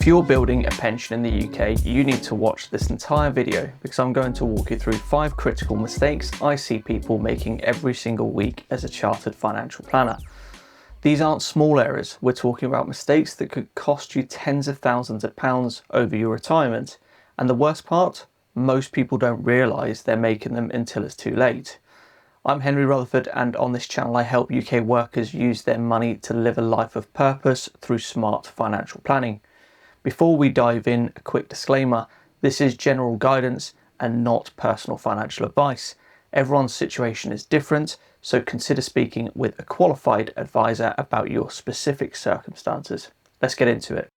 If you're building a pension in the UK, you need to watch this entire video because I'm going to walk you through 5 critical mistakes I see people making every single week as a chartered financial planner. These aren't small errors, we're talking about mistakes that could cost you tens of thousands of pounds over your retirement. And the worst part, most people don't realise they're making them until it's too late. I'm Henry Rutherford, and on this channel I help UK workers use their money to live a life of purpose through smart financial planning. Before we dive in, a quick disclaimer: this is general guidance and not personal financial advice. Everyone's situation is different, so consider speaking with a qualified advisor about your specific circumstances. Let's get into it.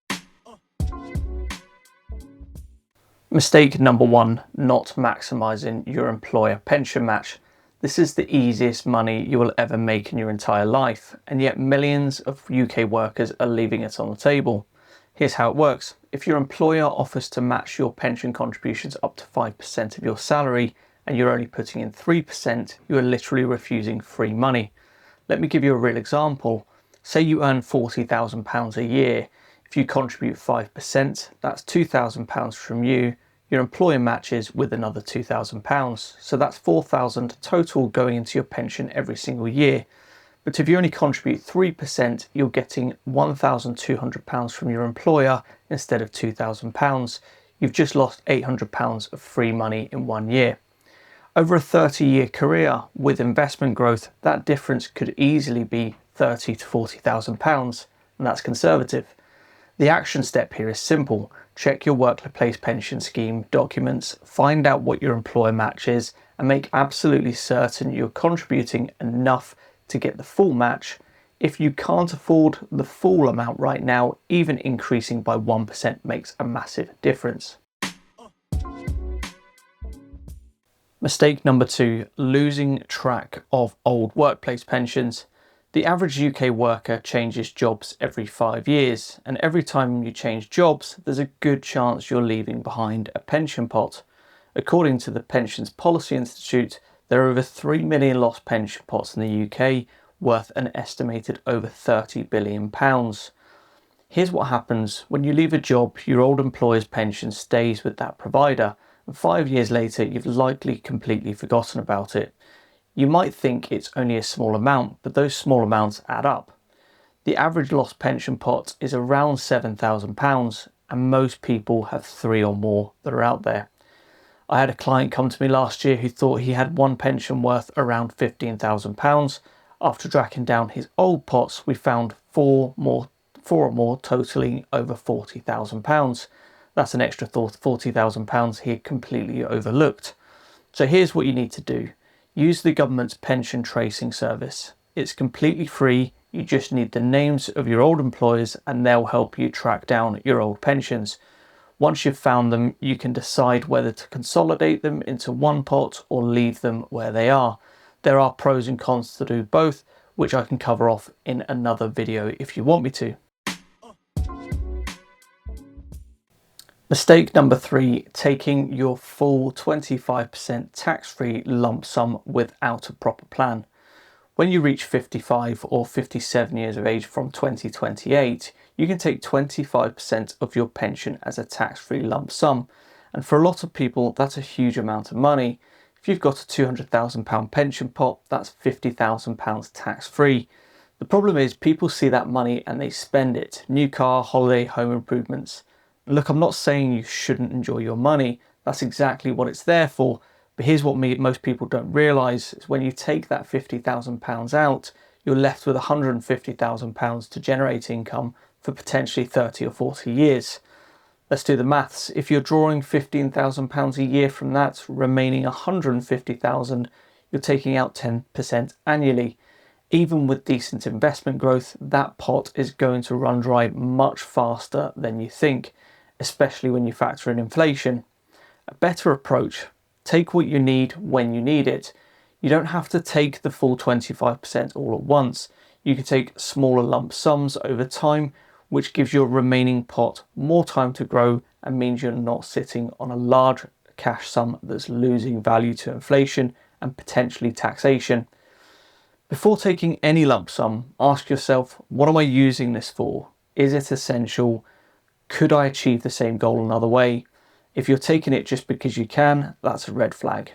Mistake number 1, not maximising your employer pension match. This is the easiest money you will ever make in your entire life, and yet millions of UK workers are leaving it on the table. Here's how it works. If your employer offers to match your pension contributions up to 5% of your salary and you're only putting in 3%, you are literally refusing free money. Let me give you a real example. Say you earn £40,000 a year. If you contribute 5%, that's £2,000 from you. Your employer matches with another £2,000. So that's £4,000 total going into your pension every single year. But if you only contribute 3%, you're getting £1,200 from your employer instead of £2,000. You've just lost £800 of free money in 1 year. Over a 30-year career with investment growth, that difference could easily be £30,000 to £40,000, and that's conservative. The action step here is simple. Check your workplace pension scheme documents, find out what your employer matches, and make absolutely certain you're contributing enough to get the full match. If you can't afford the full amount right now, even increasing by 1% makes a massive difference. Mistake number 2, losing track of old workplace pensions. The average UK worker changes jobs every 5 years, and every time you change jobs, there's a good chance you're leaving behind a pension pot. According to the Pensions Policy Institute, there are over 3 million lost pension pots in the UK, worth an estimated over £30 billion. Here's what happens when you leave a job: your old employer's pension stays with that provider, and 5 years later you've likely completely forgotten about it. You might think it's only a small amount, but those small amounts add up. The average lost pension pot is around £7,000, and most people have 3 or more that are out there. I had a client come to me last year who thought he had one pension worth around £15,000. After tracking down his old pots, we found four or more totaling over £40,000. That's an extra £40,000 he had completely overlooked. So here's what you need to do. Use the government's pension tracing service. It's completely free. You just need the names of your old employers and they'll help you track down your old pensions. Once you've found them, you can decide whether to consolidate them into one pot or leave them where they are. There are pros and cons to do both, which I can cover off in another video if you want me to. Mistake number 3, taking your full 25% tax-free lump sum without a proper plan. When you reach 55 or 57 years of age from 2028, you can take 25% of your pension as a tax-free lump sum. And for a lot of people, that's a huge amount of money. If you've got a £200,000 pension pot, that's £50,000 tax-free. The problem is people see that money and they spend it. New car, holiday, home improvements. Look, I'm not saying you shouldn't enjoy your money. That's exactly what it's there for. But here's what most people don't realise is when you take that £50,000 out, you're left with £150,000 to generate income for potentially 30 or 40 years. Let's do the maths. If you're drawing £15,000 a year from that, remaining £150,000, you're taking out 10% annually. Even with decent investment growth, that pot is going to run dry much faster than you think, especially when you factor in inflation. A better approach: take what you need when you need it. You don't have to take the full 25% all at once. You can take smaller lump sums over time, which gives your remaining pot more time to grow and means you're not sitting on a large cash sum that's losing value to inflation and potentially taxation. Before taking any lump sum, ask yourself, what am I using this for? Is it essential? Could I achieve the same goal another way? If you're taking it just because you can, that's a red flag.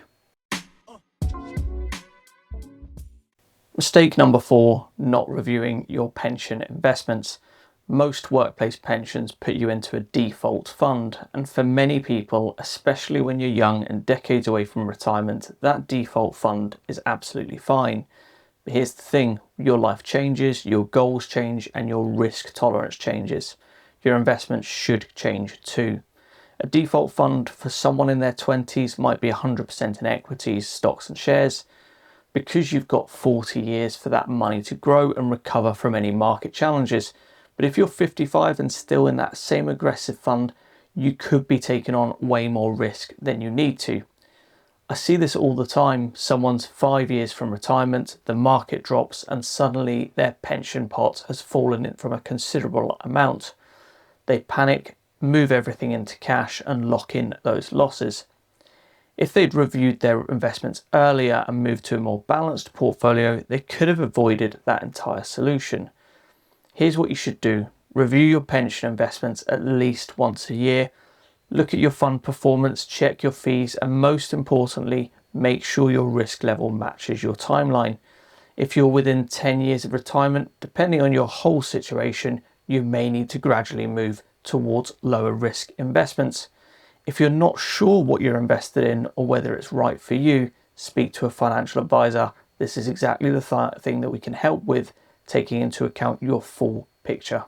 Mistake number 4, not reviewing your pension investments. Most workplace pensions put you into a default fund, and for many people, especially when you're young and decades away from retirement, that default fund is absolutely fine. But here's the thing, your life changes, your goals change, and your risk tolerance changes. Your investments should change too. A default fund for someone in their 20s might be 100% in equities, stocks and shares, because you've got 40 years for that money to grow and recover from any market challenges. But if you're 55 and still in that same aggressive fund, you could be taking on way more risk than you need to. I see this all the time. Someone's 5 years from retirement, the market drops, and suddenly their pension pot has fallen in from a considerable amount. They panic, move everything into cash, and lock in those losses. If they'd reviewed their investments earlier and moved to a more balanced portfolio, they could have avoided that entire solution. Here's what you should do. Review your pension investments at least once a year. Look at your fund performance, check your fees, and most importantly, make sure your risk level matches your timeline. If you're within 10 years of retirement, depending on your whole situation, you may need to gradually move towards lower risk investments. If you're not sure what you're invested in or whether it's right for you, speak to a financial advisor. This is exactly the thing that we can help with, taking into account your full picture.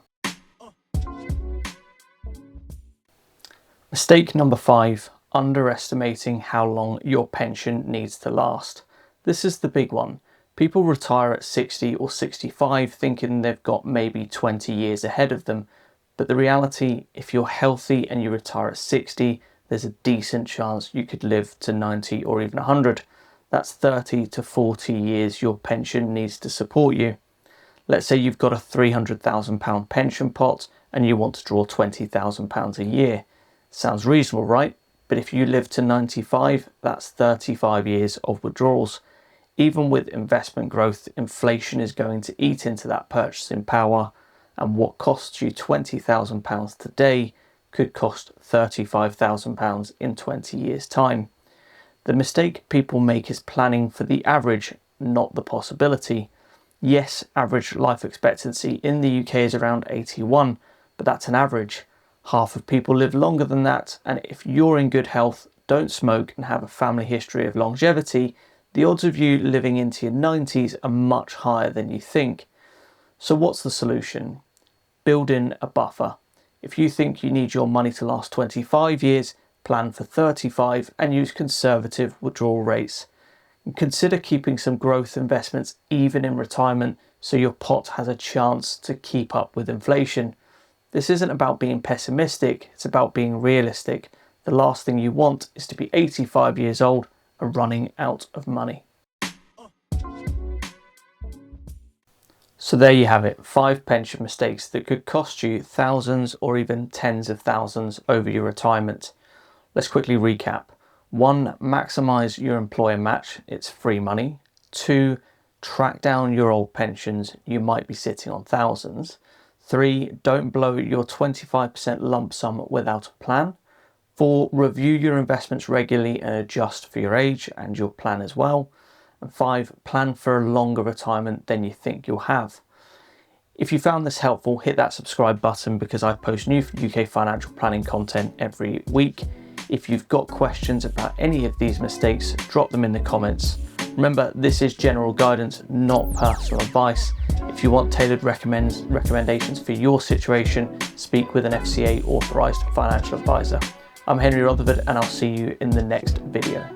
Mistake number 5, underestimating how long your pension needs to last. This is the big one. People retire at 60 or 65 thinking they've got maybe 20 years ahead of them. But the reality, if you're healthy and you retire at 60, there's a decent chance you could live to 90 or even 100. That's 30 to 40 years your pension needs to support you. Let's say you've got a £300,000 pension pot and you want to draw £20,000 a year. Sounds reasonable, right? But if you live to 95, that's 35 years of withdrawals. Even with investment growth, inflation is going to eat into that purchasing power, and what costs you £20,000 today could cost £35,000 in 20 years' time. The mistake people make is planning for the average, not the possibility. Yes, average life expectancy in the UK is around 81, but that's an average. Half of people live longer than that, and if you're in good health, don't smoke, and have a family history of longevity, the odds of you living into your 90s are much higher than you think. So what's the solution? Build in a buffer. If you think you need your money to last 25 years, plan for 35 and use conservative withdrawal rates. And consider keeping some growth investments even in retirement so your pot has a chance to keep up with inflation. This isn't about being pessimistic, it's about being realistic. The last thing you want is to be 85 years old and running out of money. So there you have it, 5 pension mistakes that could cost you thousands or even tens of thousands over your retirement. Let's quickly recap. 1, maximise your employer match, it's free money. 2, track down your old pensions, you might be sitting on thousands. 3, don't blow your 25% lump sum without a plan. 4, review your investments regularly and adjust for your age and your plan as well. And 5, plan for a longer retirement than you think you'll have. If you found this helpful, hit that subscribe button because I post new UK financial planning content every week. If you've got questions about any of these mistakes, drop them in the comments. Remember, this is general guidance, not personal advice. If you want tailored recommendations for your situation, speak with an FCA authorised financial advisor. I'm Henry Rutherford and I'll see you in the next video.